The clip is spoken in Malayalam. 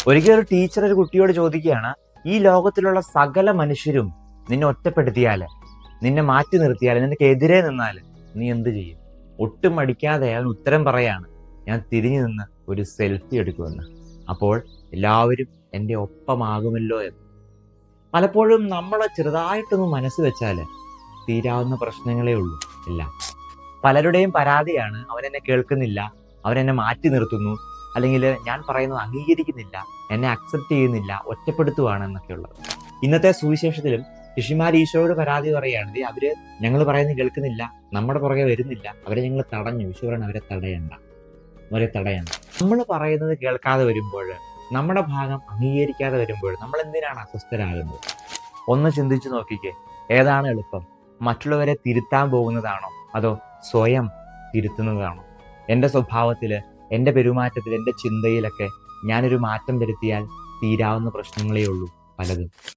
ഒരിക്കൽ ഒരു ടീച്ചർ ഒരു കുട്ടിയോട് ചോദിക്കുകയാണ്, ഈ ലോകത്തിലുള്ള സകല മനുഷ്യരും നിന്നെ ഒറ്റപ്പെടുത്തിയാൽ, നിന്നെ മാറ്റി നിർത്തിയാൽ, നിനക്കെതിരെ നിന്നാൽ നീ എന്ത് ചെയ്യും? ഒട്ടും മടിക്കാതെ അവൻ ഉത്തരം പറയാണ്, ഞാൻ തിരിഞ്ഞു നിന്ന് ഒരു സെൽഫി എടുക്കുമെന്ന്. അപ്പോൾ എല്ലാവരും എൻ്റെ ഒപ്പമാകുമല്ലോ എന്ന്. പലപ്പോഴും നമ്മൾ ചെറുതായിട്ടൊന്ന് മനസ്സ് വെച്ചാൽ തീരാവുന്ന പ്രശ്നങ്ങളേ ഉള്ളൂ എല്ലാം. പലരുടെയും പരാതിയാണ്, അവനെന്നെ കേൾക്കുന്നില്ല, അവനെന്നെ മാറ്റി നിർത്തുന്നു, അല്ലെങ്കിൽ ഞാൻ പറയുന്നത് അംഗീകരിക്കുന്നില്ല, എന്നെ അക്സെപ്റ്റ് ചെയ്യുന്നില്ല, ഒറ്റപ്പെടുത്തുവാണ് എന്നൊക്കെയുള്ളത്. ഇന്നത്തെ സുവിശേഷത്തിലും ശിഷ്യന്മാർ ഈശോയോട് പരാതി പറയുകയാണ്, അവര് ഞങ്ങൾ പറയുന്നത് കേൾക്കുന്നില്ല, നമ്മുടെ പുറകെ വരുന്നില്ല, അവരെ ഞങ്ങൾ തടഞ്ഞു. ഈശോ പറയണം, അവരെ തടയണ്ട. നമ്മൾ പറയുന്നത് കേൾക്കാതെ വരുമ്പോൾ, നമ്മുടെ ഭാഗം അംഗീകരിക്കാതെ വരുമ്പോൾ നമ്മൾ എന്തിനാണ് അസ്വസ്ഥരാകുന്നത്? ഒന്ന് ചിന്തിച്ചു നോക്കിക്കേ, ഏതാണ് എളുപ്പം? മറ്റുള്ളവരെ തിരുത്താൻ പോകുന്നതാണോ, അതോ സ്വയം തിരുത്തുന്നതാണോ? എൻ്റെ സ്വഭാവത്തിൽ, എൻ്റെ പെരുമാറ്റത്തിൽ, എൻ്റെ ചിന്തയിലൊക്കെ ഞാനൊരു മാറ്റം വരുത്തിയാൽ തീരാവുന്ന പ്രശ്നങ്ങളേ ഉള്ളൂ പലതും.